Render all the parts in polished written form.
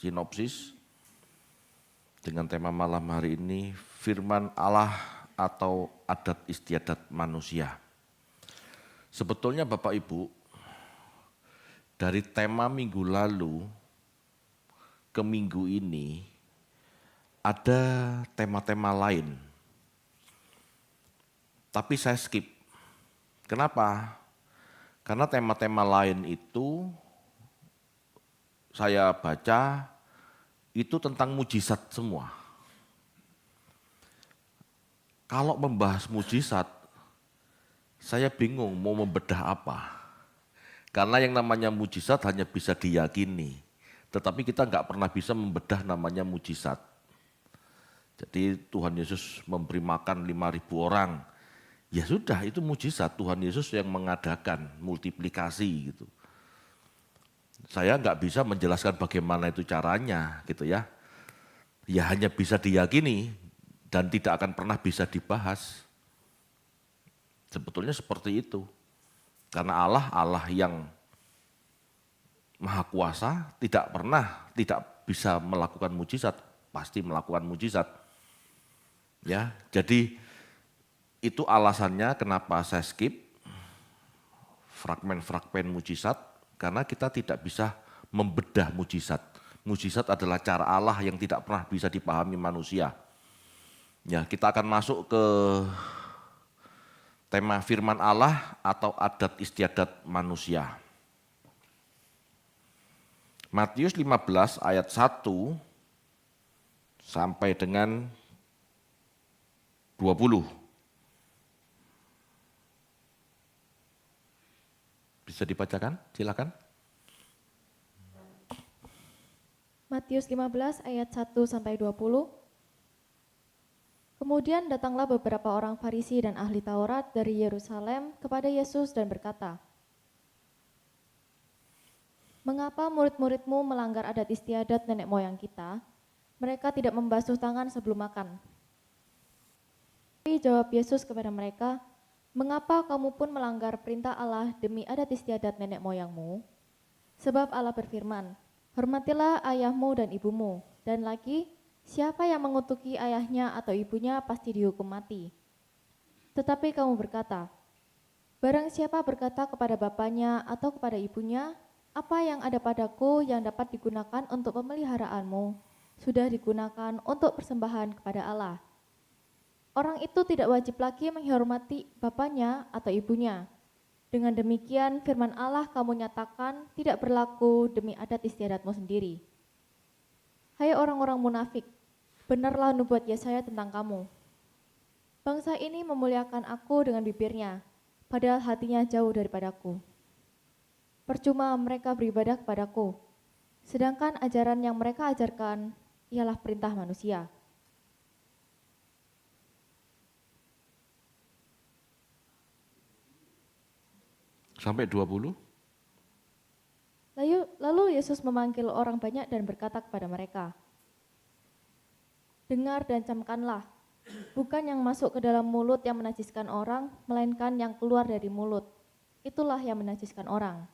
sinopsis dengan tema malam hari ini, firman Allah atau adat istiadat manusia. Sebetulnya Bapak Ibu, dari tema minggu lalu ke minggu ini ada tema-tema lain. Tapi saya skip. Kenapa? Karena tema-tema lain itu saya baca itu tentang mujizat semua. Kalau membahas mujizat, saya bingung mau membedah apa. Karena yang namanya mujizat hanya bisa diyakini, tetapi kita nggak pernah bisa membedah namanya mujizat. Jadi Tuhan Yesus memberi makan 5.000 orang, ya sudah itu mujizat, Tuhan Yesus yang mengadakan multiplikasi gitu. Saya nggak bisa menjelaskan bagaimana itu caranya gitu ya. Ya hanya bisa diyakini dan tidak akan pernah bisa dibahas. Sebetulnya seperti itu. Karena Allah yang Maha Kuasa tidak bisa melakukan mujizat, pasti melakukan mujizat. Ya, jadi itu alasannya kenapa saya skip fragmen-fragmen mujizat. Karena kita tidak bisa membedah mujizat. Mujizat adalah cara Allah yang tidak pernah bisa dipahami manusia. Ya, kita akan masuk ke tema firman Allah atau adat istiadat manusia. Matius 15 ayat 1 sampai dengan 20. Bisa dibacakan? Silakan. Matius 15 ayat 1 sampai 20. Kemudian datanglah beberapa orang Farisi dan ahli Taurat dari Yerusalem kepada Yesus dan berkata, "Mengapa murid-muridmu melanggar adat istiadat nenek moyang kita? Mereka tidak membasuh tangan sebelum makan." Tapi jawab Yesus kepada mereka, "Mengapa kamu pun melanggar perintah Allah demi adat istiadat nenek moyangmu? Sebab Allah berfirman, hormatilah ayahmu dan ibumu, dan lagi, siapa yang mengutuki ayahnya atau ibunya pasti dihukum mati. Tetapi kamu berkata, barang siapa berkata kepada bapaknya atau kepada ibunya, apa yang ada padaku yang dapat digunakan untuk pemeliharaanmu, sudah digunakan untuk persembahan kepada Allah. Orang itu tidak wajib lagi menghormati bapaknya atau ibunya. Dengan demikian firman Allah kamu nyatakan tidak berlaku demi adat istiadatmu sendiri. Hai orang-orang munafik, benarlah nubuat Yesaya tentang kamu. Bangsa ini memuliakan aku dengan bibirnya, padahal hatinya jauh daripadaku. Percuma mereka beribadah kepadaku, sedangkan ajaran yang mereka ajarkan ialah perintah manusia." Sampai 20. Lalu Yesus memanggil orang banyak dan berkata kepada mereka, "Dengar dan camkanlah, bukan yang masuk ke dalam mulut yang menajiskan orang, melainkan yang keluar dari mulut. Itulah yang menajiskan orang."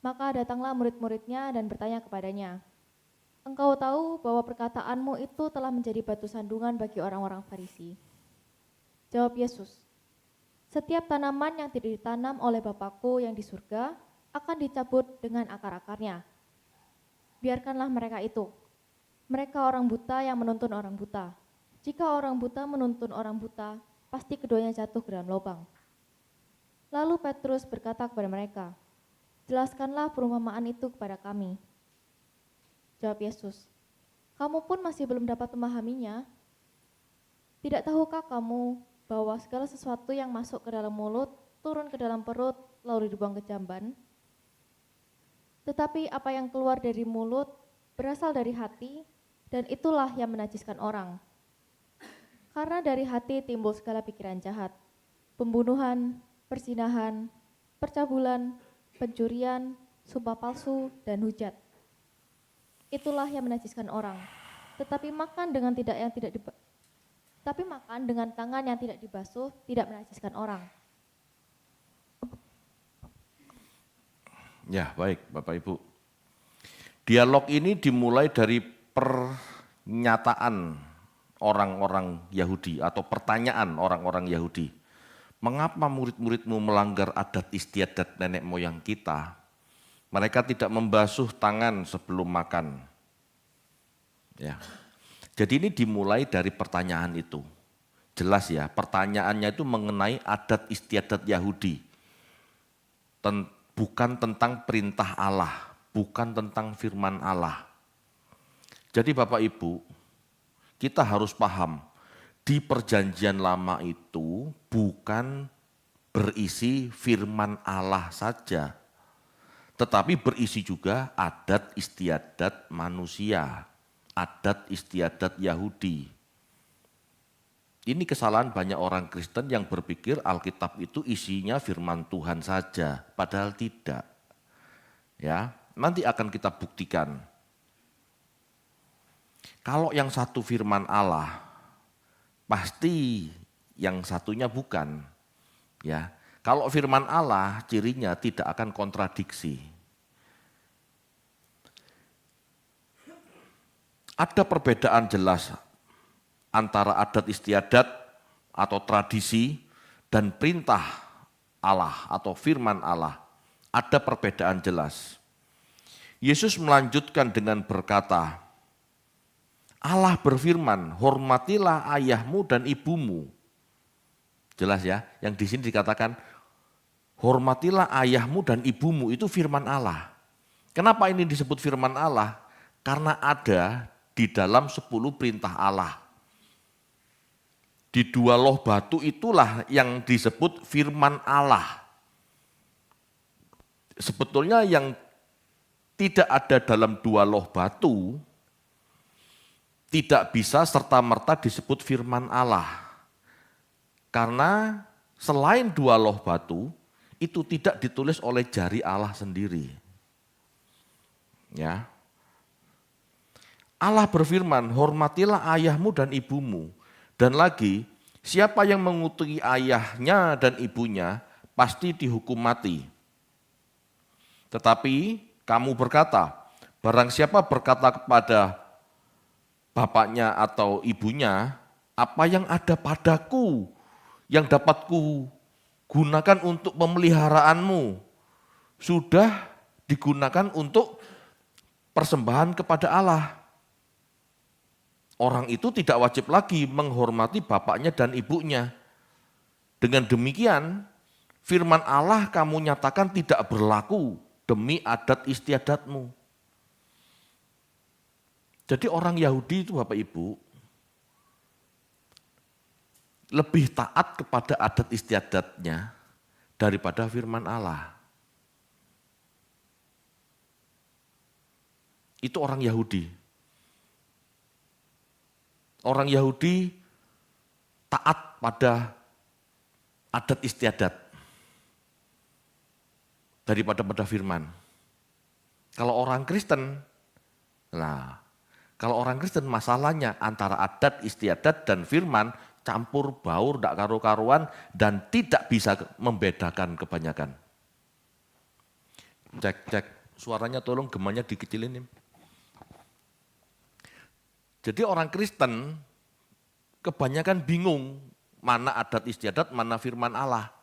Maka datanglah murid-muridnya dan bertanya kepadanya, "Engkau tahu bahwa perkataanmu itu telah menjadi batu sandungan bagi orang-orang Farisi." Jawab Yesus, "Setiap tanaman yang tidak ditanam oleh Bapakku yang di surga akan dicabut dengan akar-akarnya. Biarkanlah mereka itu. Mereka orang buta yang menuntun orang buta. Jika orang buta menuntun orang buta, pasti keduanya jatuh ke dalam lubang." Lalu Petrus berkata kepada mereka, "Jelaskanlah perumpamaan itu kepada kami." Jawab Yesus, "Kamu pun masih belum dapat memahaminya? Tidak tahukah kamu bahwa segala sesuatu yang masuk ke dalam mulut, turun ke dalam perut, lalu dibuang ke jamban? Tetapi apa yang keluar dari mulut berasal dari hati, dan itulah yang menajiskan orang. Karena dari hati timbul segala pikiran jahat, pembunuhan, perzinahan, percabulan, pencurian, sumpah palsu, dan hujat. Itulah yang menajiskan orang. Tetapi makan dengan tangan yang tidak dibasuh tidak menajiskan orang." Ya, baik Bapak Ibu. Dialog ini dimulai dari pernyataan orang-orang Yahudi atau pertanyaan orang-orang Yahudi. Mengapa murid-muridmu melanggar adat istiadat nenek moyang kita? Mereka tidak membasuh tangan sebelum makan. Ya. Jadi ini dimulai dari pertanyaan itu. Jelas ya, pertanyaannya itu mengenai adat istiadat Yahudi. Bukan tentang perintah Allah, bukan tentang firman Allah. Jadi Bapak Ibu, kita harus paham, di perjanjian lama itu bukan berisi firman Allah saja, tetapi berisi juga adat istiadat manusia, adat istiadat Yahudi. Ini kesalahan banyak orang Kristen yang berpikir Alkitab itu isinya firman Tuhan saja, padahal tidak. Ya, nanti akan kita buktikan. Kalau yang satu firman Allah, pasti yang satunya bukan. Ya, kalau firman Allah cirinya tidak akan kontradiksi. Ada perbedaan jelas antara adat istiadat atau tradisi dan perintah Allah atau firman Allah. Ada perbedaan jelas. Yesus melanjutkan dengan berkata, Allah berfirman, hormatilah ayahmu dan ibumu. Jelas ya, yang di sini dikatakan, hormatilah ayahmu dan ibumu, itu firman Allah. Kenapa ini disebut firman Allah? Karena ada di dalam 10 perintah Allah. Di 2 loh batu itulah yang disebut firman Allah. Sebetulnya yang tidak ada dalam 2 loh batu, tidak bisa serta-merta disebut firman Allah. Karena selain 2 loh batu, itu tidak ditulis oleh jari Allah sendiri. Ya. Allah berfirman, hormatilah ayahmu dan ibumu. Dan lagi, siapa yang mengutuki ayahnya dan ibunya, pasti dihukum mati. Tetapi kamu berkata, barang siapa berkata kepada bapaknya atau ibunya, apa yang ada padaku yang dapat ku gunakan untuk pemeliharaanmu, sudah digunakan untuk persembahan kepada Allah. Orang itu tidak wajib lagi menghormati bapaknya dan ibunya. Dengan demikian, firman Allah kamu nyatakan tidak berlaku demi adat istiadatmu. Jadi orang Yahudi itu Bapak Ibu, lebih taat kepada adat istiadatnya daripada firman Allah. Itu orang Yahudi. Orang Yahudi taat pada adat istiadat daripada pada firman. Kalau orang Kristen, kalau orang Kristen masalahnya antara adat istiadat dan firman campur baur, tidak karu-karuan, dan tidak bisa membedakan kebanyakan. Cek, suaranya tolong gemanya dikecilin. Jadi orang Kristen kebanyakan bingung mana adat istiadat, mana firman Allah.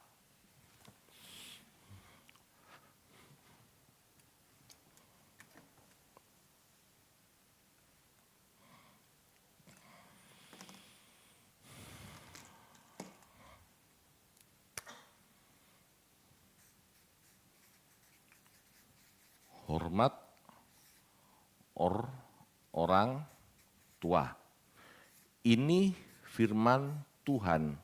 Hormat orang tua. Ini firman Tuhan.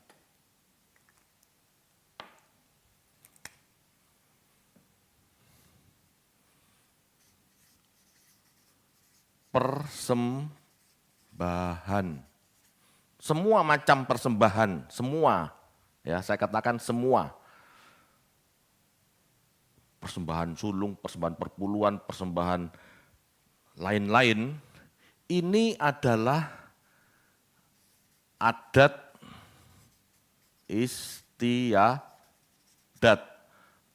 Persembahan. Semua macam persembahan, semua. Ya, saya katakan semua. Persembahan sulung, persembahan perpuluhan, persembahan lain-lain, ini adalah adat istiadat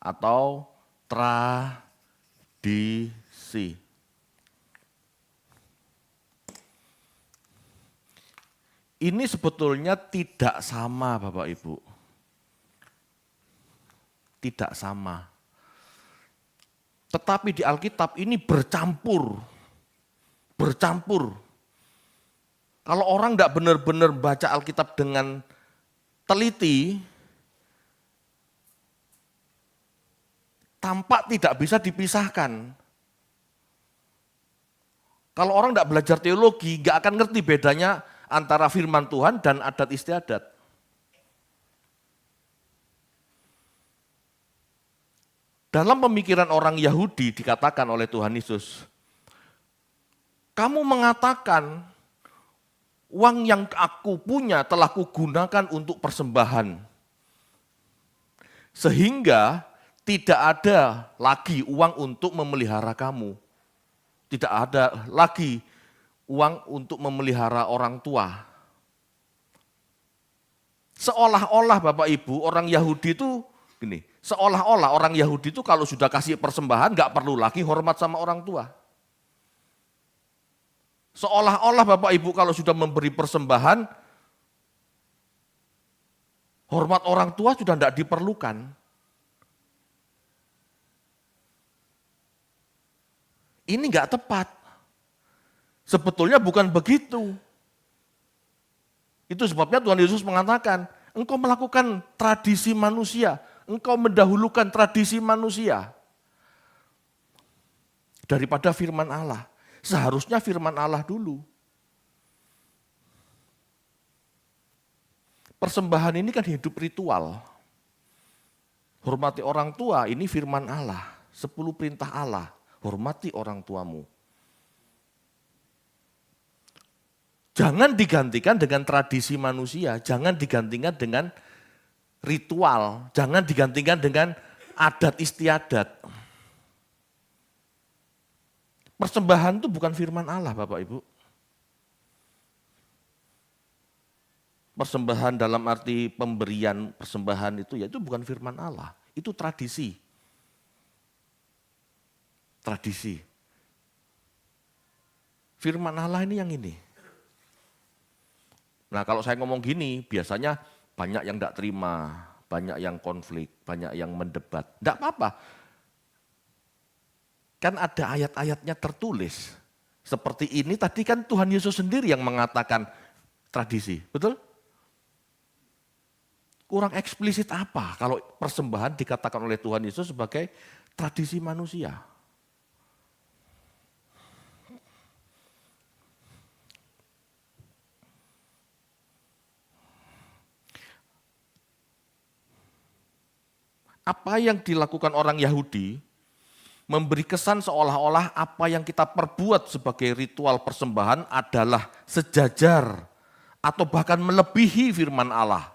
atau tradisi. Ini sebetulnya tidak sama Bapak Ibu. Tidak sama. Tetapi di Alkitab ini bercampur. Bercampur. Kalau orang tidak benar-benar baca Alkitab dengan teliti, tampak tidak bisa dipisahkan. Kalau orang tidak belajar teologi, nggak akan ngerti bedanya antara firman Tuhan dan adat istiadat. Dalam pemikiran orang Yahudi dikatakan oleh Tuhan Yesus, kamu mengatakan uang yang aku punya telah kugunakan untuk persembahan. Sehingga tidak ada lagi uang untuk memelihara kamu. Tidak ada lagi uang untuk memelihara orang tua. Seolah-olah Bapak Ibu orang Yahudi itu gini, seolah-olah orang Yahudi itu kalau sudah kasih persembahan nggak perlu lagi hormat sama orang tua. Seolah-olah Bapak Ibu kalau sudah memberi persembahan, hormat orang tua sudah tidak diperlukan. Ini enggak tepat. Sebetulnya bukan begitu. Itu sebabnya Tuhan Yesus mengatakan, engkau melakukan tradisi manusia, engkau mendahulukan tradisi manusia daripada firman Allah. Seharusnya firman Allah dulu. Persembahan ini kan hidup ritual. Hormati orang tua, ini firman Allah. 10 perintah Allah. Hormati orang tuamu. Jangan digantikan dengan tradisi manusia, jangan digantikan dengan ritual, jangan digantikan dengan adat istiadat. Persembahan itu bukan firman Allah Bapak Ibu. Persembahan dalam arti pemberian persembahan itu ya itu bukan firman Allah, itu tradisi. Tradisi. Firman Allah ini yang ini. Nah kalau saya ngomong gini, biasanya banyak yang tidak terima, banyak yang konflik, banyak yang mendebat. Tidak apa-apa. Kan ada ayat-ayatnya tertulis. Seperti ini tadi kan Tuhan Yesus sendiri yang mengatakan tradisi, betul? Kurang eksplisit apa kalau persembahan dikatakan oleh Tuhan Yesus sebagai tradisi manusia? Apa yang dilakukan orang Yahudi memberi kesan seolah-olah apa yang kita perbuat sebagai ritual persembahan adalah sejajar atau bahkan melebihi firman Allah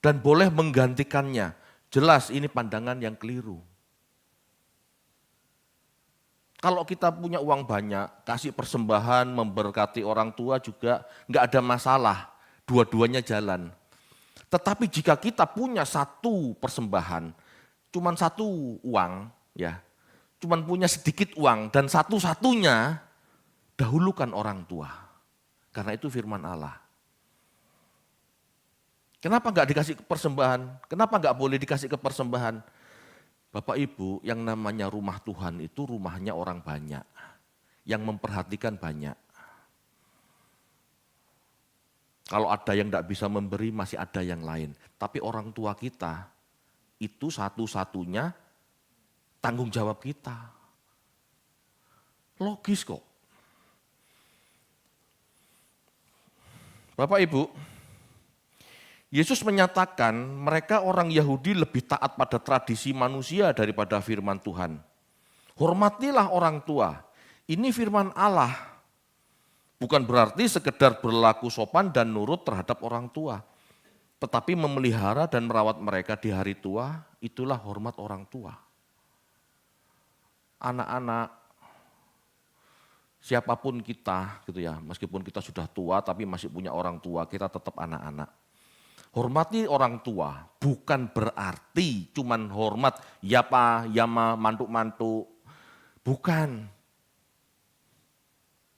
dan boleh menggantikannya. Jelas ini pandangan yang keliru. Kalau kita punya uang banyak, kasih persembahan, memberkati orang tua juga nggak ada masalah, dua-duanya jalan. Tetapi jika kita punya satu persembahan, cuman satu uang, ya, cuman punya sedikit uang dan satu-satunya dahulukan orang tua. Karena itu firman Allah. Kenapa enggak dikasih ke persembahan? Kenapa enggak boleh dikasih ke persembahan? Bapak Ibu, yang namanya rumah Tuhan itu rumahnya orang banyak. Yang memperhatikan banyak. Kalau ada yang enggak bisa memberi, masih ada yang lain. Tapi orang tua kita, itu satu-satunya tanggung jawab kita. Logis kok. Bapak Ibu, Yesus menyatakan mereka orang Yahudi lebih taat pada tradisi manusia daripada firman Tuhan. Hormatilah orang tua. Ini firman Allah. Bukan berarti sekedar berlaku sopan dan nurut terhadap orang tua. Tetapi memelihara dan merawat mereka di hari tua, itulah hormat orang tua. Anak-anak, siapapun kita, gitu ya, meskipun kita sudah tua tapi masih punya orang tua, kita tetap anak-anak. Hormati orang tua, bukan berarti cuman hormat, ya pa, ya ma, mantuk-mantuk. Bukan.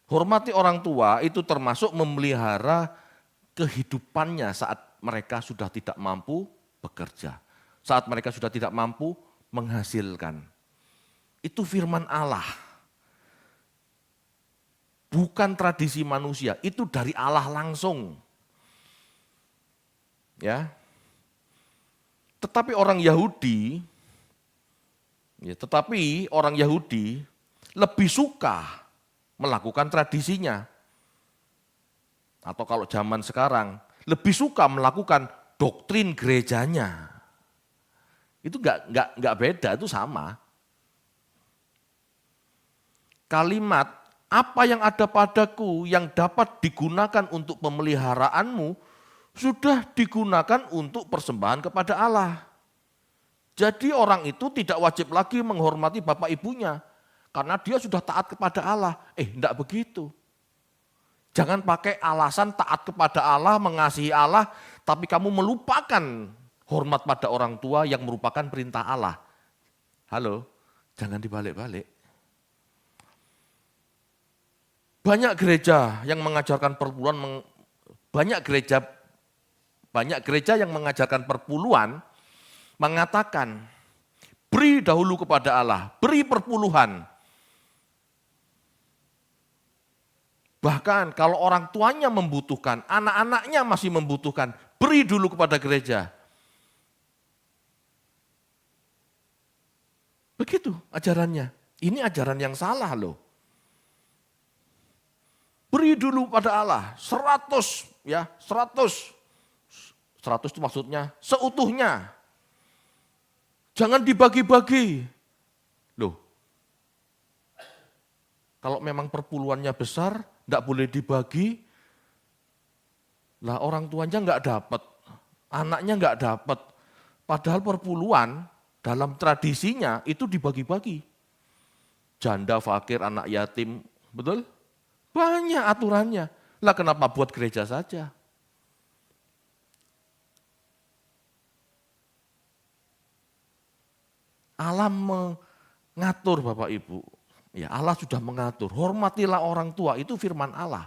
Hormati orang tua itu termasuk memelihara kehidupannya saat mereka sudah tidak mampu bekerja. Saat mereka sudah tidak mampu menghasilkan. Itu firman Allah. Bukan tradisi manusia, itu dari Allah langsung. Ya. Tetapi orang Yahudi lebih suka melakukan tradisinya. Atau kalau zaman sekarang, lebih suka melakukan doktrin gerejanya. Itu enggak beda, itu sama. Kalimat, apa yang ada padaku yang dapat digunakan untuk pemeliharaanmu, sudah digunakan untuk persembahan kepada Allah. Jadi orang itu tidak wajib lagi menghormati bapak ibunya, karena dia sudah taat kepada Allah. Enggak begitu. Jangan pakai alasan taat kepada Allah, mengasihi Allah, tapi kamu melupakan hormat pada orang tua yang merupakan perintah Allah. Halo, jangan dibalik-balik. Banyak gereja yang mengajarkan perpuluhan, banyak gereja yang mengajarkan perpuluhan mengatakan, beri dahulu kepada Allah, beri perpuluhan. Bahkan kalau orang tuanya membutuhkan, anak-anaknya masih membutuhkan, beri dulu kepada gereja. Begitu ajarannya. Ini ajaran yang salah loh. Beri dulu pada Allah, 100 ya, 100. 100 itu maksudnya seutuhnya. Jangan dibagi-bagi. Loh, kalau memang perpuluhannya besar, tidak boleh dibagi, lah orang tuanya enggak dapat, anaknya enggak dapat. Padahal perpuluhan dalam tradisinya itu dibagi-bagi. Janda, fakir, anak yatim, betul? Banyak aturannya. Lah kenapa buat gereja saja? Allah mengatur Bapak Ibu. Ya, Allah sudah mengatur. Hormatilah orang tua, itu firman Allah.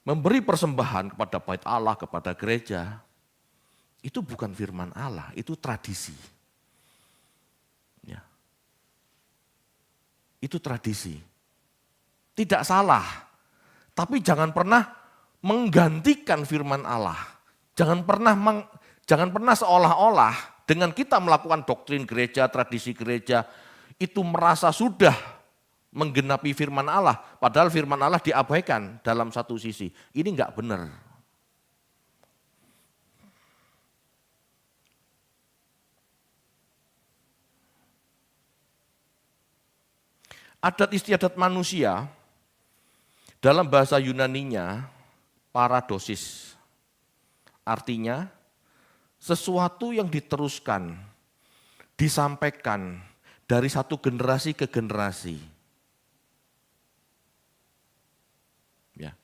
Memberi persembahan kepada bait Allah, kepada gereja, itu bukan firman Allah, itu tradisi. Ya. Itu tradisi. Tidak salah, tapi jangan pernah menggantikan firman Allah. Jangan pernah seolah-olah dengan kita melakukan doktrin gereja, tradisi gereja, itu merasa sudah menggenapi firman Allah, padahal firman Allah diabaikan dalam satu sisi. Ini enggak benar. Adat istiadat manusia, dalam bahasa Yunaninya, paradosis. Artinya, sesuatu yang diteruskan, disampaikan, dari satu generasi ke generasi. Ya.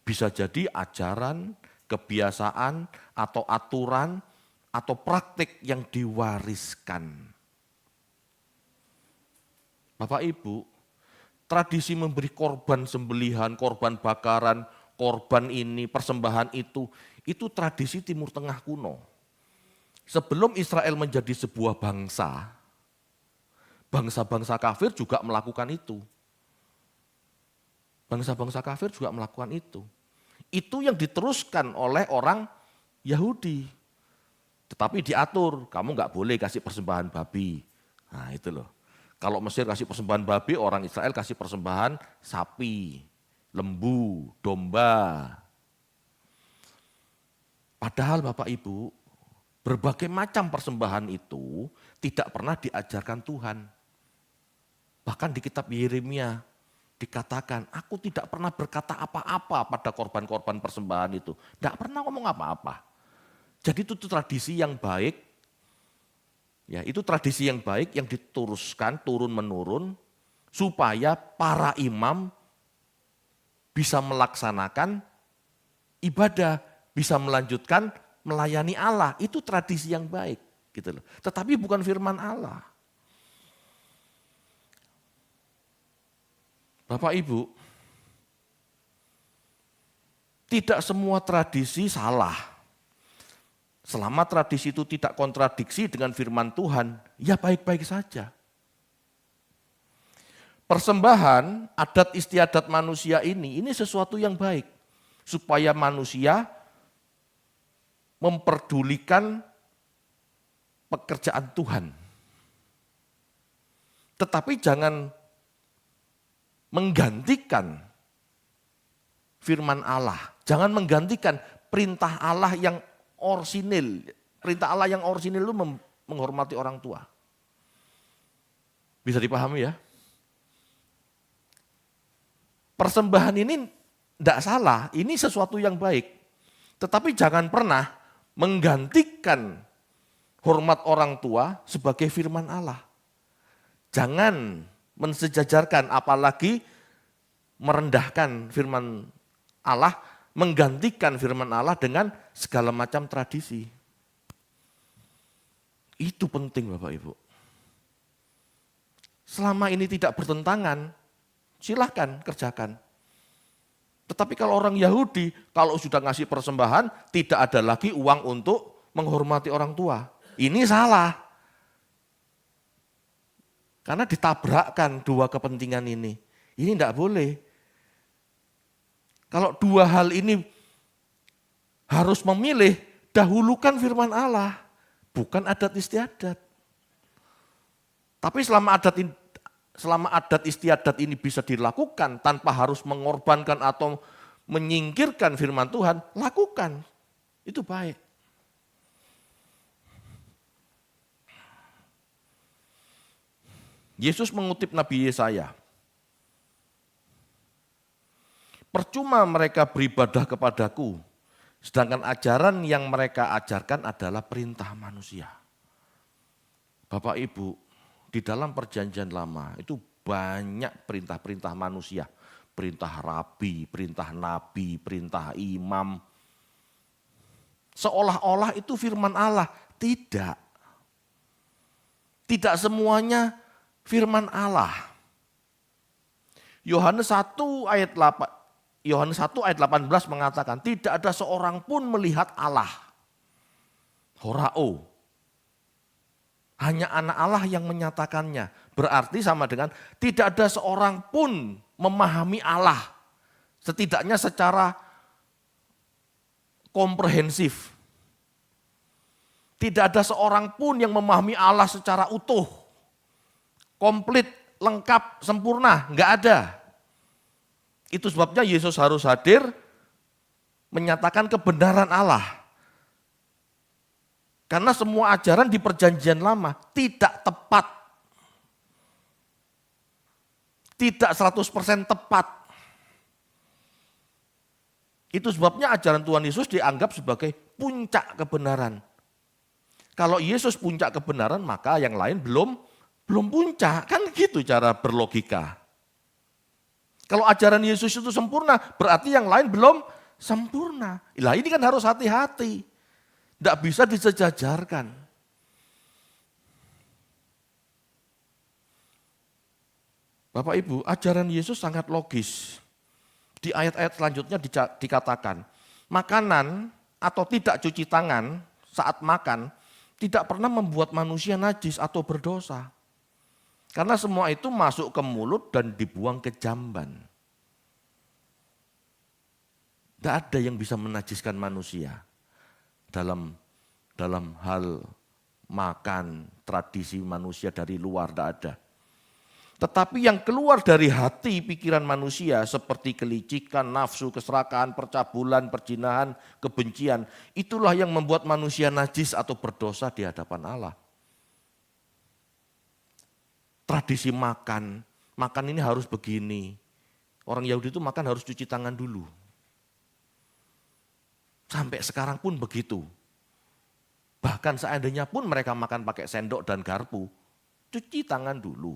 Bisa jadi ajaran, kebiasaan, atau aturan, atau praktik yang diwariskan. Bapak Ibu, tradisi memberi korban sembelihan, korban bakaran, korban ini, persembahan itu tradisi Timur Tengah kuno. Sebelum Israel menjadi sebuah bangsa, bangsa-bangsa kafir juga melakukan itu. Bangsa-bangsa kafir juga melakukan itu. Itu yang diteruskan oleh orang Yahudi. Tetapi diatur, kamu enggak boleh kasih persembahan babi. Nah itu loh. Kalau Mesir kasih persembahan babi, orang Israel kasih persembahan sapi, lembu, domba. Padahal Bapak Ibu, berbagai macam persembahan itu tidak pernah diajarkan Tuhan. Bahkan di kitab Yeremia dikatakan, aku tidak pernah berkata apa-apa pada korban-korban persembahan itu. Tidak pernah ngomong apa-apa. Jadi itu tradisi yang baik. Ya, itu tradisi yang baik yang diteruskan turun-menurun supaya para imam bisa melaksanakan ibadah, bisa melanjutkan melayani Allah. Itu tradisi yang baik, gitu loh. Tetapi bukan firman Allah. Bapak Ibu, Tidak semua tradisi salah. Selama tradisi itu tidak kontradiksi dengan firman Tuhan, ya baik-baik saja. Persembahan adat istiadat manusia ini sesuatu yang baik. Supaya manusia memperdulikan pekerjaan Tuhan. Tetapi jangan menggantikan firman Allah. Jangan menggantikan perintah Allah yang orsinil. Perintah Allah yang orsinil itu menghormati orang tua. Bisa dipahami ya? Persembahan ini tidak salah, ini sesuatu yang baik. Tetapi jangan pernah menggantikan hormat orang tua sebagai firman Allah. Jangan mensejajarkan, apalagi merendahkan firman Allah, menggantikan firman Allah dengan segala macam tradisi. Itu penting Bapak Ibu. Selama ini tidak bertentangan, silahkan kerjakan. Tetapi kalau orang Yahudi, kalau sudah ngasih persembahan, tidak ada lagi uang untuk menghormati orang tua. Ini salah. Karena ditabrakkan dua kepentingan ini. Ini tidak boleh. Kalau dua hal ini harus memilih, dahulukan firman Allah, bukan adat istiadat. Tapi selama adat istiadat ini bisa dilakukan tanpa harus mengorbankan atau menyingkirkan firman Tuhan, lakukan. Itu baik. Yesus mengutip Nabi Yesaya. Percuma mereka beribadah kepadaku, sedangkan ajaran yang mereka ajarkan adalah perintah manusia. Bapak Ibu, di dalam perjanjian lama itu banyak perintah-perintah manusia. Perintah rabi, perintah nabi, perintah imam. Seolah-olah itu firman Allah. Tidak. Tidak semuanya firman Allah. Yohanes 1 ayat 18 mengatakan, tidak ada seorang pun melihat Allah. Horao. Hanya anak Allah yang menyatakannya. Berarti sama dengan tidak ada seorang pun memahami Allah. Setidaknya secara komprehensif. Tidak ada seorang pun yang memahami Allah secara utuh. Komplit, lengkap, sempurna. Enggak ada. Itu sebabnya Yesus harus hadir menyatakan kebenaran Allah. Karena semua ajaran di perjanjian lama tidak tepat. Tidak 100% tepat. Itu sebabnya ajaran Tuhan Yesus dianggap sebagai puncak kebenaran. Kalau Yesus puncak kebenaran, maka yang lain belum puncak. Kan gitu cara berlogika. Kalau ajaran Yesus itu sempurna, berarti yang lain belum sempurna. Lah ini kan harus hati-hati. Tidak bisa disejajarkan. Bapak Ibu, ajaran Yesus sangat logis. Di ayat-ayat selanjutnya dikatakan, makanan atau tidak cuci tangan saat makan tidak pernah membuat manusia najis atau berdosa. Karena semua itu masuk ke mulut dan dibuang ke jamban. Tidak ada yang bisa menajiskan manusia. Dalam hal makan, tradisi manusia dari luar tidak ada. Tetapi yang keluar dari hati pikiran manusia seperti kelicikan, nafsu, keserakahan, percabulan, perjinahan, kebencian. Itulah yang membuat manusia najis atau berdosa di hadapan Allah. Tradisi makan ini harus begini. Orang Yahudi itu makan harus cuci tangan dulu. Sampai sekarang pun begitu. Bahkan seandainya pun mereka makan pakai sendok dan garpu, cuci tangan dulu.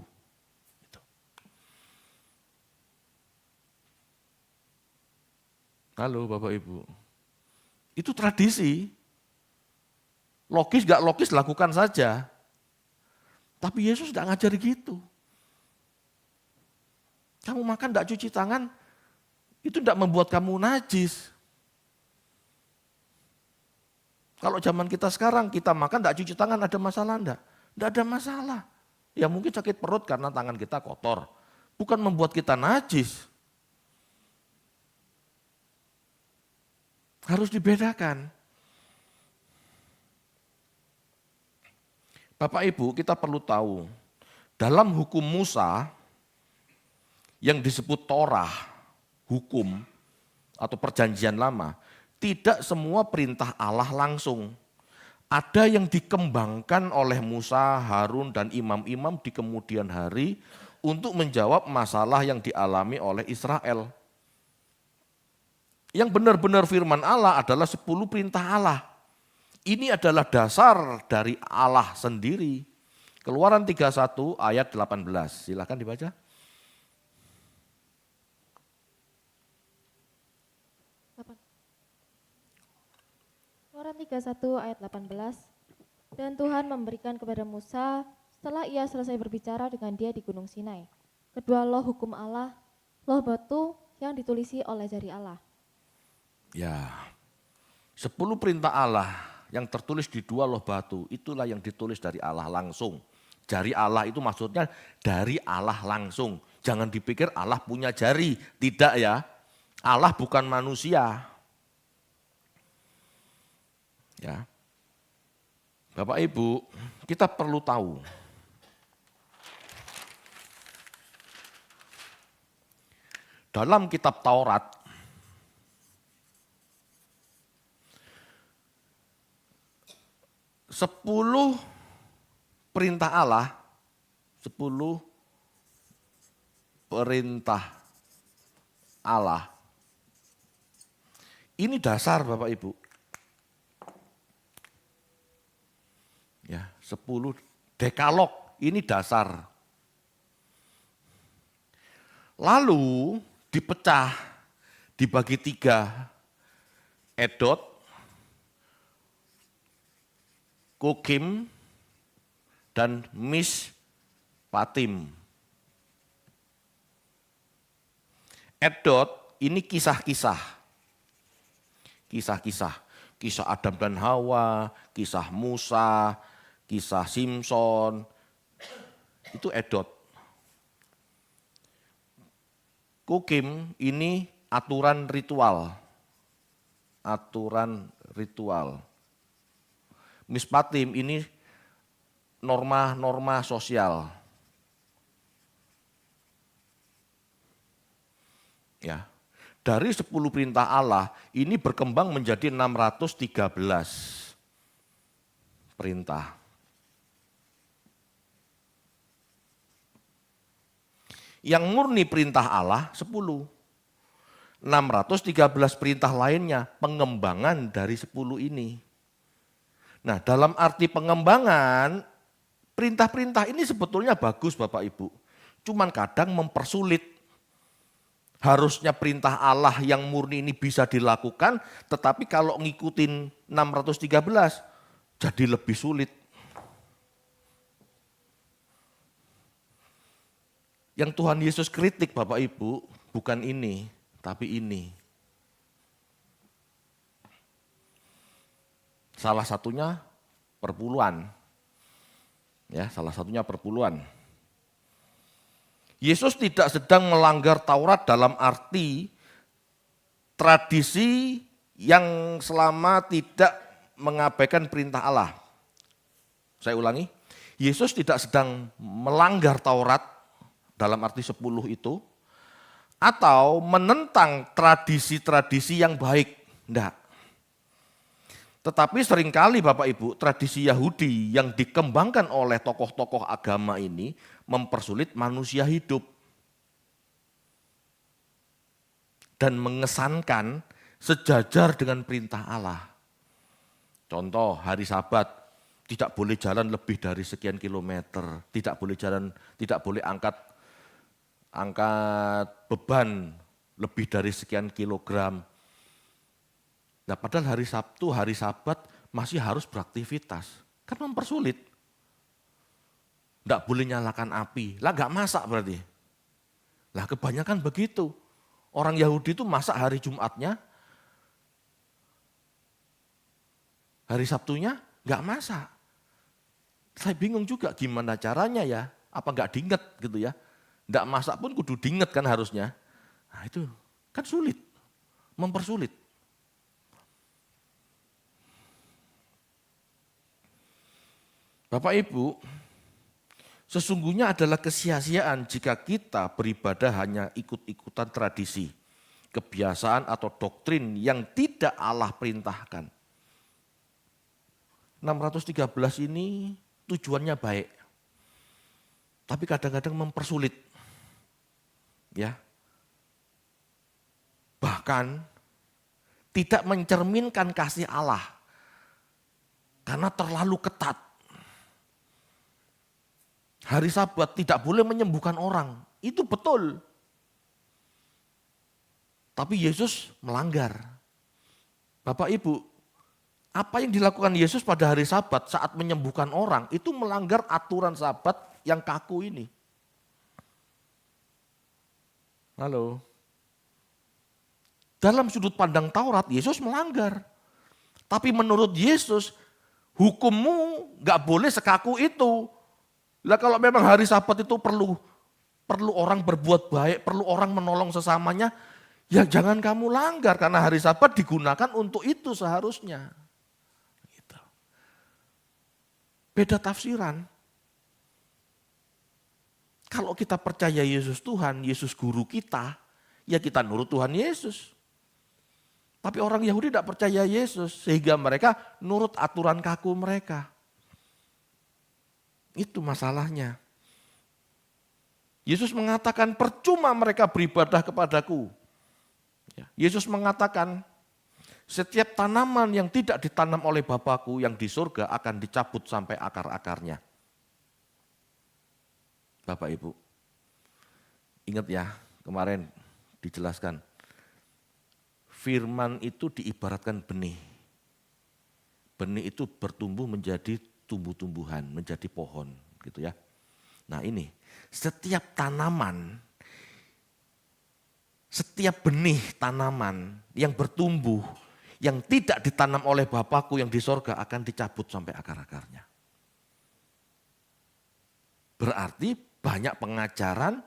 Halo Bapak Ibu, itu tradisi. Logis gak logis lakukan saja. Tapi Yesus tidak ngajar gitu. Kamu makan tidak cuci tangan, itu tidak membuat kamu najis. Kalau zaman kita sekarang, kita makan tidak cuci tangan, ada masalah enggak? Tidak ada masalah. Ya mungkin sakit perut karena tangan kita kotor. Bukan membuat kita najis. Harus dibedakan. Bapak Ibu, kita perlu tahu, dalam hukum Musa yang disebut Torah, hukum atau perjanjian lama, tidak semua perintah Allah langsung. Ada yang dikembangkan oleh Musa, Harun, dan imam-imam di kemudian hari untuk menjawab masalah yang dialami oleh Israel. Yang benar-benar firman Allah adalah 10 perintah Allah. Ini adalah dasar dari Allah sendiri. Keluaran 31 ayat 18. Silakan dibaca. Keluaran 31 ayat 18. Dan Tuhan memberikan kepada Musa setelah ia selesai berbicara dengan dia di Gunung Sinai. Kedua loh hukum Allah, loh batu yang ditulisi oleh jari Allah. Ya, 10 perintah Allah yang tertulis di 2 loh batu, itulah yang ditulis dari Allah langsung. Jari Allah itu maksudnya dari Allah langsung. Jangan dipikir Allah punya jari, tidak ya. Allah bukan manusia. Ya. Bapak Ibu, kita perlu tahu. Dalam kitab Taurat, Sepuluh perintah Allah, 10 perintah Allah. Ini dasar Bapak Ibu. Ya, 10 dekalog, ini dasar. Lalu dipecah, dibagi 3, edot, kokim, dan mispatim. Edot ini kisah-kisah. Kisah-kisah. Kisah Adam dan Hawa, kisah Musa, kisah Simson. Itu edot. Kokim ini aturan ritual. Aturan ritual. Mispatim ini norma-norma sosial. Ya. Dari 10 perintah Allah ini berkembang menjadi 613 perintah. Yang murni perintah Allah 10. 613 perintah lainnya pengembangan dari 10 ini. Nah, dalam arti pengembangan, perintah-perintah ini sebetulnya bagus Bapak Ibu. Cuman kadang mempersulit. Harusnya perintah Allah yang murni ini bisa dilakukan, tetapi kalau ngikutin 613, jadi lebih sulit. Yang Tuhan Yesus kritik Bapak Ibu, bukan ini, tapi ini. Salah satunya perpuluhan. Ya, salah satunya perpuluhan. Yesus tidak sedang melanggar Taurat dalam arti tradisi yang selama tidak mengabaikan perintah Allah. Saya ulangi, Yesus tidak sedang melanggar Taurat dalam arti 10 itu, atau menentang tradisi-tradisi yang baik. Tidak. Tetapi seringkali Bapak Ibu, tradisi Yahudi yang dikembangkan oleh tokoh-tokoh agama ini mempersulit manusia hidup. Dan mengesankan sejajar dengan perintah Allah. Contoh, hari Sabat, tidak boleh jalan lebih dari sekian kilometer, tidak boleh jalan, tidak boleh angkat beban lebih dari sekian kilogram. Nah, padahal hari Sabtu, hari Sabat masih harus beraktivitas. Kan mempersulit. Tidak boleh nyalakan api. Lah nggak masak berarti. Lah kebanyakan begitu. Orang Yahudi itu masak hari Jumatnya. Hari Sabtunya nggak masak. Saya bingung juga gimana caranya ya, apa nggak diinget gitu ya. Nggak masak pun kudu diinget kan harusnya. Nah itu kan sulit, mempersulit. Bapak Ibu, sesungguhnya adalah kesia-siaan jika kita beribadah hanya ikut-ikutan tradisi, kebiasaan atau doktrin yang tidak Allah perintahkan. 613 ini tujuannya baik, tapi kadang-kadang mempersulit. Ya. Bahkan tidak mencerminkan kasih Allah karena terlalu ketat. Hari Sabat tidak boleh menyembuhkan orang, itu betul. Tapi Yesus melanggar. Bapak Ibu, apa yang dilakukan Yesus pada hari Sabat saat menyembuhkan orang, itu melanggar aturan Sabat yang kaku ini. Halo. Dalam sudut pandang Taurat, Yesus melanggar. Tapi menurut Yesus, hukummu gak boleh sekaku itu. Lah kalau memang hari Sabat itu perlu orang berbuat baik, perlu orang menolong sesamanya, ya jangan kamu langgar karena hari Sabat digunakan untuk itu seharusnya. Gitu. Beda tafsiran. Kalau kita percaya Yesus Tuhan, Yesus guru kita, ya kita nurut Tuhan Yesus. Tapi orang Yahudi tidak percaya Yesus sehingga mereka nurut aturan kaku mereka. Itu masalahnya. Yesus mengatakan percuma mereka beribadah kepadaku. Yesus mengatakan setiap tanaman yang tidak ditanam oleh Bapakku yang di surga akan dicabut sampai akar-akarnya. Bapak Ibu, ingat ya kemarin dijelaskan. Firman itu diibaratkan benih. Benih itu bertumbuh menjadi tumbuh-tumbuhan, menjadi pohon gitu ya. Nah ini, setiap tanaman, setiap benih tanaman yang bertumbuh, yang tidak ditanam oleh Bapakku yang di sorga akan dicabut sampai akar-akarnya. Berarti banyak pengajaran,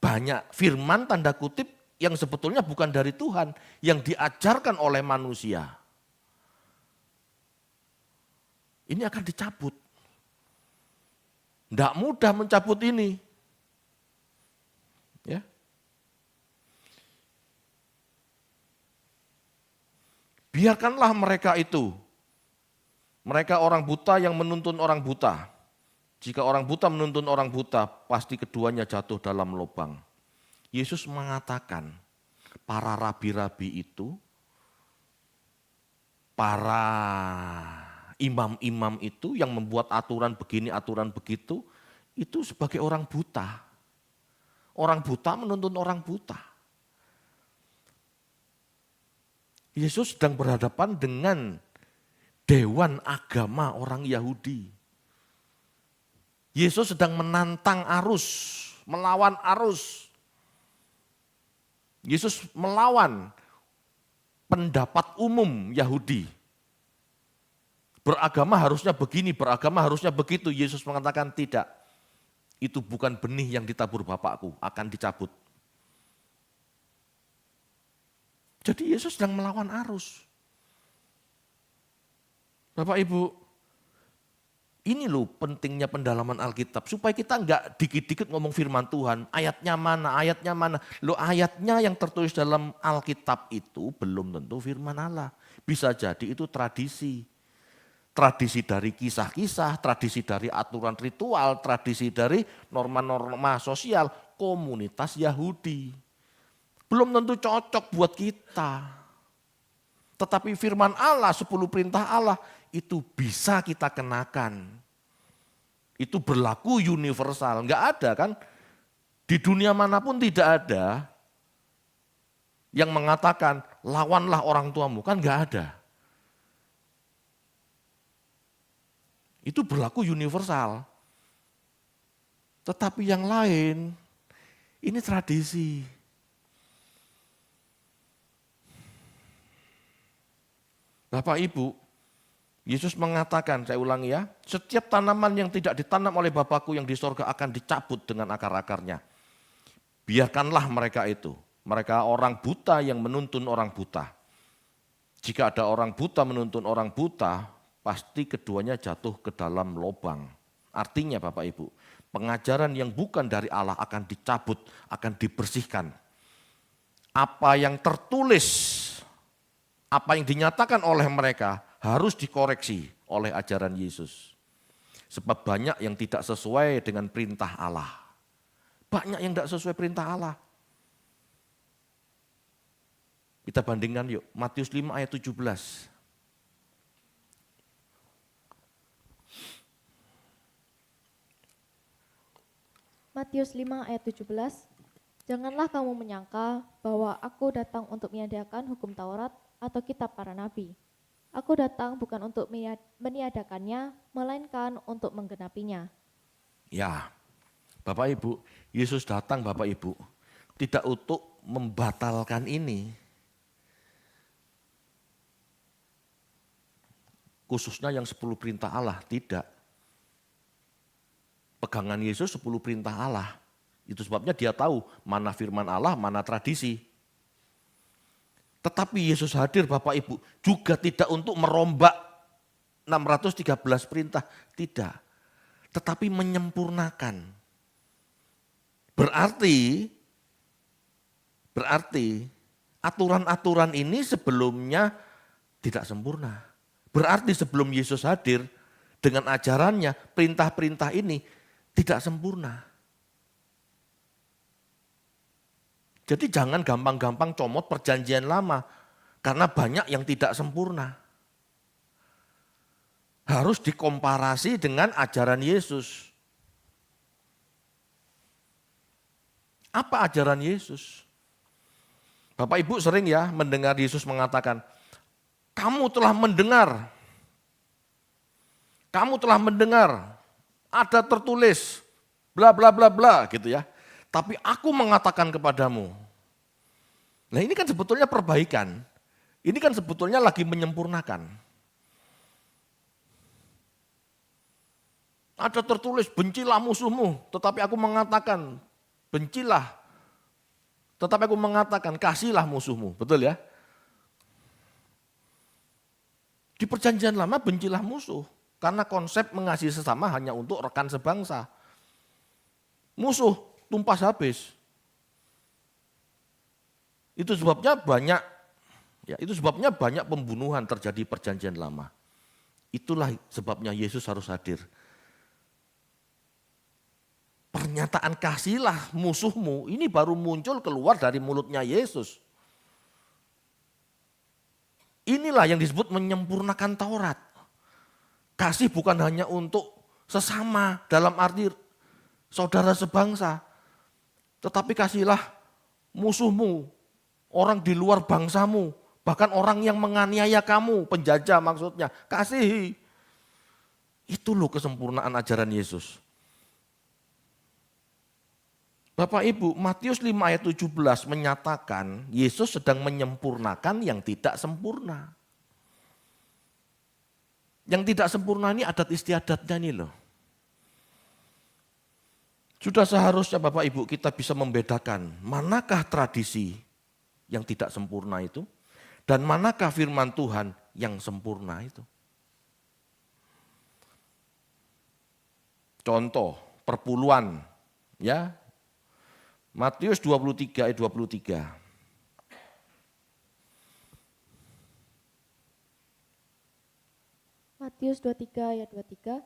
banyak firman tanda kutip yang sebetulnya bukan dari Tuhan, yang diajarkan oleh manusia. Ini akan dicabut. Tidak mudah mencabut ini. Ya. Biarkanlah mereka itu. Mereka orang buta yang menuntun orang buta. Jika orang buta menuntun orang buta, pasti keduanya jatuh dalam lubang. Yesus mengatakan, para rabi-rabi itu, para imam-imam itu yang membuat aturan begini, aturan begitu, itu sebagai orang buta. Orang buta menuntun orang buta. Yesus sedang berhadapan dengan dewan agama orang Yahudi. Yesus sedang menantang arus, melawan arus. Yesus melawan pendapat umum Yahudi. Beragama harusnya begini, beragama harusnya begitu. Yesus mengatakan tidak. Itu bukan benih yang ditabur Bapakku, akan dicabut. Jadi Yesus sedang melawan arus. Bapak Ibu, ini loh pentingnya pendalaman Alkitab. Supaya kita enggak dikit-dikit ngomong firman Tuhan. Ayatnya mana, ayatnya mana. Loh ayatnya yang tertulis dalam Alkitab itu belum tentu firman Allah. Bisa jadi itu tradisi. Tradisi dari kisah-kisah, tradisi dari aturan ritual, tradisi dari norma-norma sosial komunitas Yahudi. Belum tentu cocok buat kita. Tetapi firman Allah, 10 perintah Allah itu bisa kita kenakan. Itu berlaku universal, enggak ada kan? Di dunia manapun tidak ada yang mengatakan lawanlah orang tuamu, kan enggak ada. Itu berlaku universal. Tetapi yang lain, ini tradisi. Bapak Ibu, Yesus mengatakan, saya ulangi ya, setiap tanaman yang tidak ditanam oleh Bapakku yang di sorga akan dicabut dengan akar-akarnya. Biarkanlah mereka itu, mereka orang buta yang menuntun orang buta. Jika ada orang buta menuntun orang buta, pasti keduanya jatuh ke dalam lubang. Artinya Bapak Ibu, pengajaran yang bukan dari Allah akan dicabut, akan dibersihkan. Apa yang tertulis, apa yang dinyatakan oleh mereka harus dikoreksi oleh ajaran Yesus. Sebab banyak yang tidak sesuai dengan perintah Allah. Banyak yang tidak sesuai perintah Allah. Kita bandingkan yuk, Matius 5 ayat 17. Matius 5 ayat 17, janganlah kamu menyangka bahwa aku datang untuk meniadakan hukum Taurat atau kitab para nabi. Aku datang bukan untuk meniadakannya, melainkan untuk menggenapinya. Ya, Bapak Ibu, Yesus datang Bapak Ibu, tidak untuk membatalkan ini. Khususnya yang 10 perintah Allah, tidak. Pegangan Yesus 10 perintah Allah. Itu sebabnya dia tahu mana firman Allah, mana tradisi. Tetapi Yesus hadir Bapak Ibu juga tidak untuk merombak 613 perintah, tidak. Tetapi menyempurnakan. Berarti aturan-aturan ini sebelumnya tidak sempurna. Berarti sebelum Yesus hadir dengan ajarannya, perintah-perintah ini tidak sempurna. Jadi jangan gampang-gampang comot perjanjian lama, karena banyak yang tidak sempurna. Harus dikomparasi dengan ajaran Yesus. Apa ajaran Yesus? Bapak Ibu sering ya mendengar Yesus mengatakan, kamu telah mendengar, ada tertulis, bla bla bla bla gitu ya. Tapi aku mengatakan kepadamu. Nah ini kan sebetulnya perbaikan. Ini kan sebetulnya lagi menyempurnakan. Ada tertulis, bencilah musuhmu. Tetapi aku mengatakan, bencilah. Tetapi aku mengatakan, kasihlah musuhmu. Betul ya? Di perjanjian lama bencilah musuh. Karena konsep mengasihi sesama hanya untuk rekan sebangsa. Musuh tumpas habis. Itu sebabnya banyak pembunuhan terjadi perjanjian lama. Itulah sebabnya Yesus harus hadir. Pernyataan kasihlah musuhmu ini baru muncul keluar dari mulutnya Yesus. Inilah yang disebut menyempurnakan Taurat. Kasih bukan hanya untuk sesama dalam arti saudara sebangsa. Tetapi kasihlah musuhmu, orang di luar bangsamu, bahkan orang yang menganiaya kamu, penjajah maksudnya. Kasihi. Itu loh kesempurnaan ajaran Yesus. Bapak Ibu, Matius 5 ayat 17 menyatakan Yesus sedang menyempurnakan yang tidak sempurna. Yang tidak sempurna ini adat istiadatnya ini loh. Sudah seharusnya Bapak Ibu kita bisa membedakan manakah tradisi yang tidak sempurna itu dan manakah firman Tuhan yang sempurna itu. Contoh perpuluhan ya. Matius 23 ayat 23. Matius 23 ayat 23.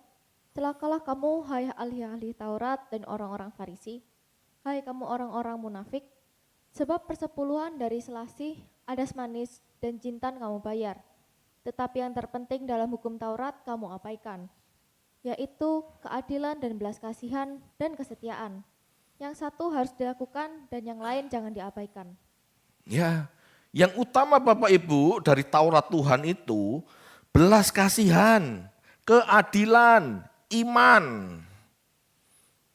Celakalah kamu, hai ahli-ahli Taurat dan orang-orang Farisi, hai kamu orang-orang munafik, sebab persepuluhan dari selasih, adas manis, dan jintan kamu bayar. Tetapi yang terpenting dalam hukum Taurat kamu abaikan, yaitu keadilan dan belas kasihan dan kesetiaan. Yang satu harus dilakukan dan yang lain jangan diabaikan. Ya, yang utama Bapak Ibu dari Taurat Tuhan itu belas kasihan, keadilan, iman.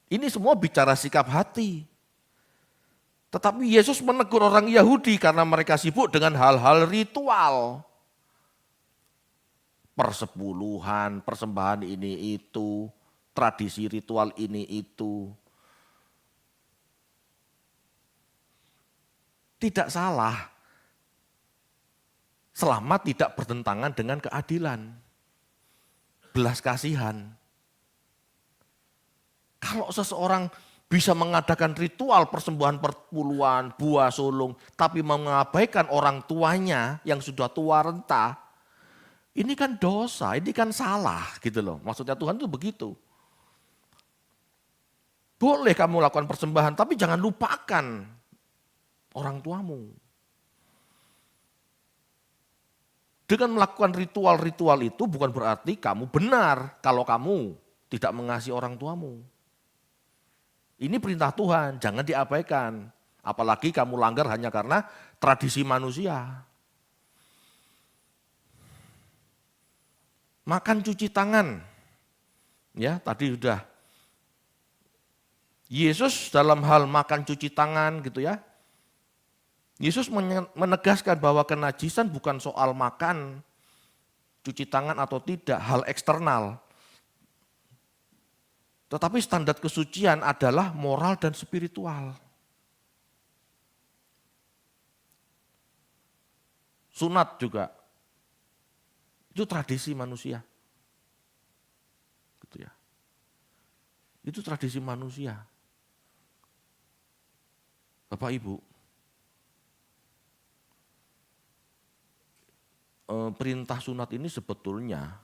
Ini semua bicara sikap hati. Tetapi Yesus menegur orang Yahudi karena mereka sibuk dengan hal-hal ritual. persepuluhan, persembahan ini itu, tradisi ritual ini itu. Tidak salah, selama tidak bertentangan dengan keadilan, belas kasihan. Kalau seseorang bisa mengadakan ritual persembahan perpuluhan, buah sulung, tapi mengabaikan orang tuanya yang sudah tua renta, ini kan dosa, ini kan salah gitu loh. Maksudnya Tuhan itu begitu. Boleh kamu lakukan persembahan, tapi jangan lupakan orang tuamu. Dengan melakukan ritual-ritual itu bukan berarti kamu benar kalau kamu tidak mengasihi orang tuamu. Ini perintah Tuhan, jangan diabaikan. Apalagi kamu langgar hanya karena tradisi manusia. Makan cuci tangan. Ya, tadi sudah. Yesus dalam hal makan cuci tangan gitu ya. Yesus menegaskan bahwa kenajisan bukan soal makan, cuci tangan atau tidak, hal eksternal. Tetapi standar kesucian adalah moral dan spiritual. Sunat juga, itu tradisi manusia. Gitu ya. Itu tradisi manusia. Bapak Ibu, perintah sunat ini sebetulnya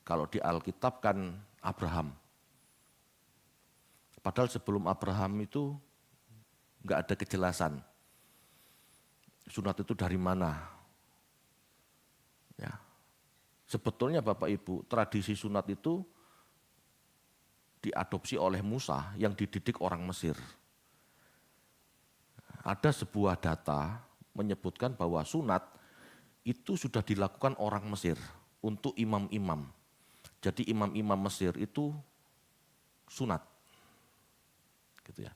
kalau di Alkitab kan Abraham. Padahal sebelum Abraham itu enggak ada kejelasan. Sunat itu dari mana? Ya. Sebetulnya Bapak Ibu, tradisi sunat itu diadopsi oleh Musa yang dididik orang Mesir. Ada sebuah data menyebutkan bahwa sunat itu sudah dilakukan orang Mesir untuk imam-imam. Jadi imam-imam Mesir itu sunat. Gitu ya.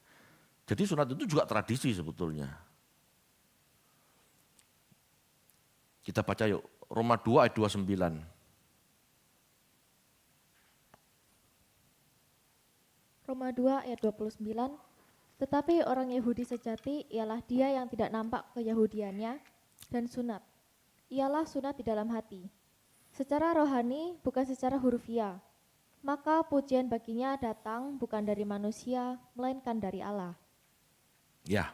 Jadi sunat itu juga tradisi sebetulnya. Kita baca yuk, Roma 2 ayat 29. Roma 2 ayat 29, tetapi orang Yahudi sejati ialah dia yang tidak nampak keyahudiannya dan sunat. Ialah sunat di dalam hati. Secara rohani bukan secara hurufiah. Maka pujian baginya datang bukan dari manusia, melainkan dari Allah. Ya,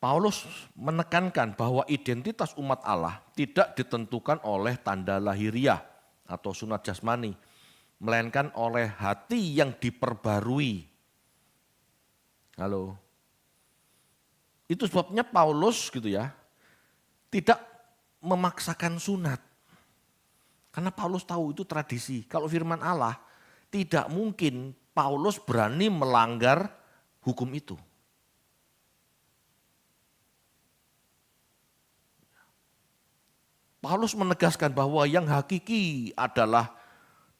Paulus menekankan bahwa identitas umat Allah tidak ditentukan oleh tanda lahiriah atau sunat jasmani, melainkan oleh hati yang diperbarui. Halo. Itu sebabnya Paulus gitu ya, tidak memaksakan sunat. Karena Paulus tahu itu tradisi. Kalau firman Allah, tidak mungkin Paulus berani melanggar hukum itu. Paulus menegaskan bahwa yang hakiki adalah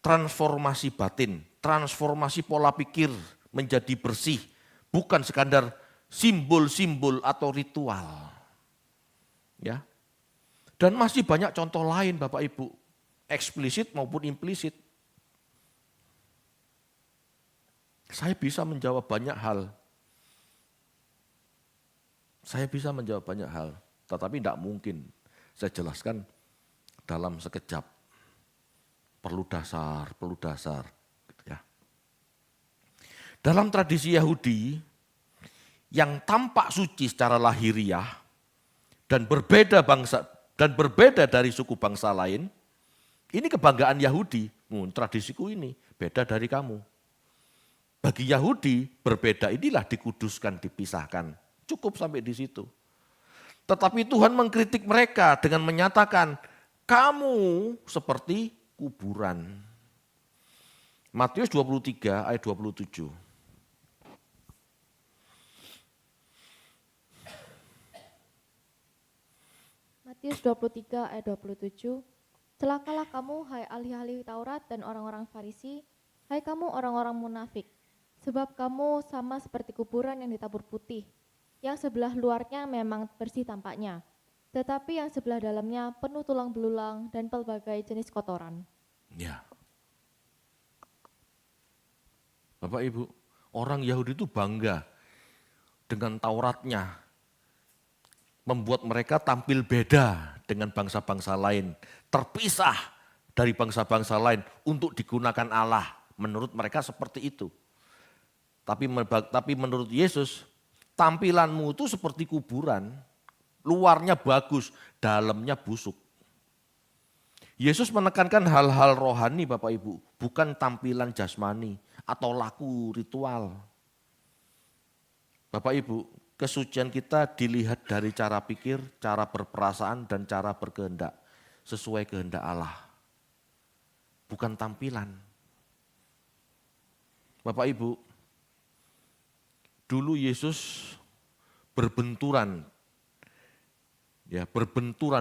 transformasi batin, transformasi pola pikir menjadi bersih, bukan sekadar simbol-simbol atau ritual. Ya. Dan masih banyak contoh lain Bapak Ibu, eksplisit maupun implisit. Saya bisa menjawab banyak hal. Tetapi tidak mungkin saya jelaskan dalam sekejap. Perlu dasar. Gitu ya. Dalam tradisi Yahudi, yang tampak suci secara lahiriah dan berbeda dari suku bangsa lain, ini kebanggaan Yahudi. Tradisiku ini beda dari kamu. Bagi Yahudi berbeda inilah dikuduskan, dipisahkan. Cukup sampai di situ. Tetapi Tuhan mengkritik mereka dengan menyatakan, kamu seperti kuburan. Matius 23 ayat 27. Matius 23 ayat 27, celakalah kamu hai ahli-ahli Taurat dan orang-orang Farisi, hai kamu orang-orang munafik, sebab kamu sama seperti kuburan yang ditabur putih, yang sebelah luarnya memang bersih tampaknya, tetapi yang sebelah dalamnya penuh tulang belulang dan pelbagai jenis kotoran. Ya. Bapak Ibu, orang Yahudi itu bangga dengan Tauratnya, membuat mereka tampil beda dengan bangsa-bangsa lain, terpisah dari bangsa-bangsa lain untuk digunakan Allah. Menurut mereka seperti itu. Tapi menurut Yesus, tampilanmu itu seperti kuburan, luarnya bagus, dalamnya busuk. Yesus menekankan hal-hal rohani Bapak Ibu, bukan tampilan jasmani atau laku ritual. Bapak Ibu, kesucian kita dilihat dari cara pikir, cara berperasaan, dan cara berkehendak. Sesuai kehendak Allah. Bukan tampilan. Bapak Ibu, dulu Yesus berbenturan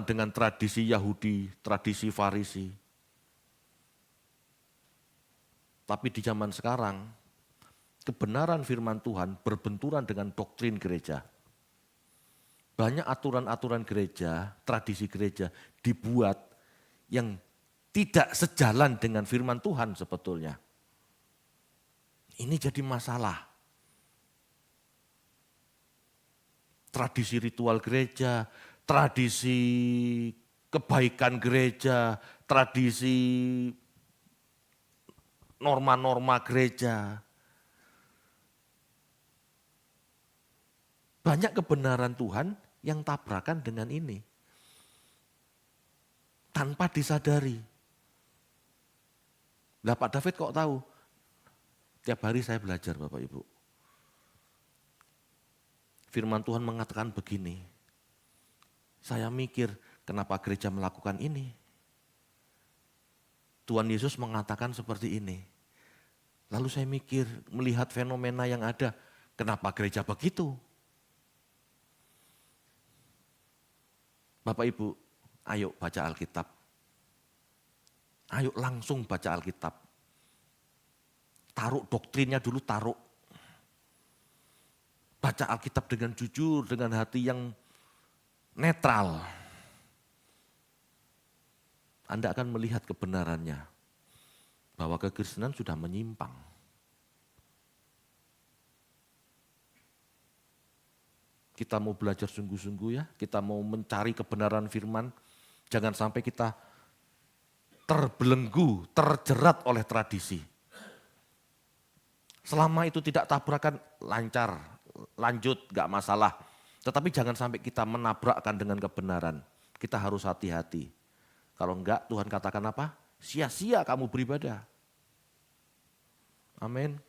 dengan tradisi Yahudi, tradisi Farisi. Tapi di zaman sekarang, kebenaran firman Tuhan berbenturan dengan doktrin gereja. Banyak aturan-aturan gereja, tradisi gereja dibuat yang tidak sejalan dengan firman Tuhan sebetulnya. Ini jadi masalah. Tradisi ritual gereja, tradisi kebaikan gereja, tradisi norma-norma gereja. Banyak kebenaran Tuhan yang tabrakan dengan ini. Tanpa disadari. Lah Pak David kok tahu? Tiap hari saya belajar Bapak Ibu. Firman Tuhan mengatakan begini. Saya mikir kenapa gereja melakukan ini. Tuhan Yesus mengatakan seperti ini. Lalu saya mikir melihat fenomena yang ada. Kenapa gereja begitu? Bapak Ibu, ayo baca Alkitab. Ayo langsung baca Alkitab. Taruh doktrinnya dulu, taruh. Baca Alkitab dengan jujur, dengan hati yang netral. Anda akan melihat kebenarannya. Bahwa kekristenan sudah menyimpang. Kita mau belajar sungguh-sungguh ya, kita mau mencari kebenaran firman, jangan sampai kita terbelenggu, terjerat oleh tradisi. Selama itu tidak tabrakan, lancar, lanjut, gak masalah. Tetapi jangan sampai kita menabrakkan dengan kebenaran. Kita harus hati-hati. Kalau enggak, Tuhan katakan apa? Sia-sia kamu beribadah. Amin.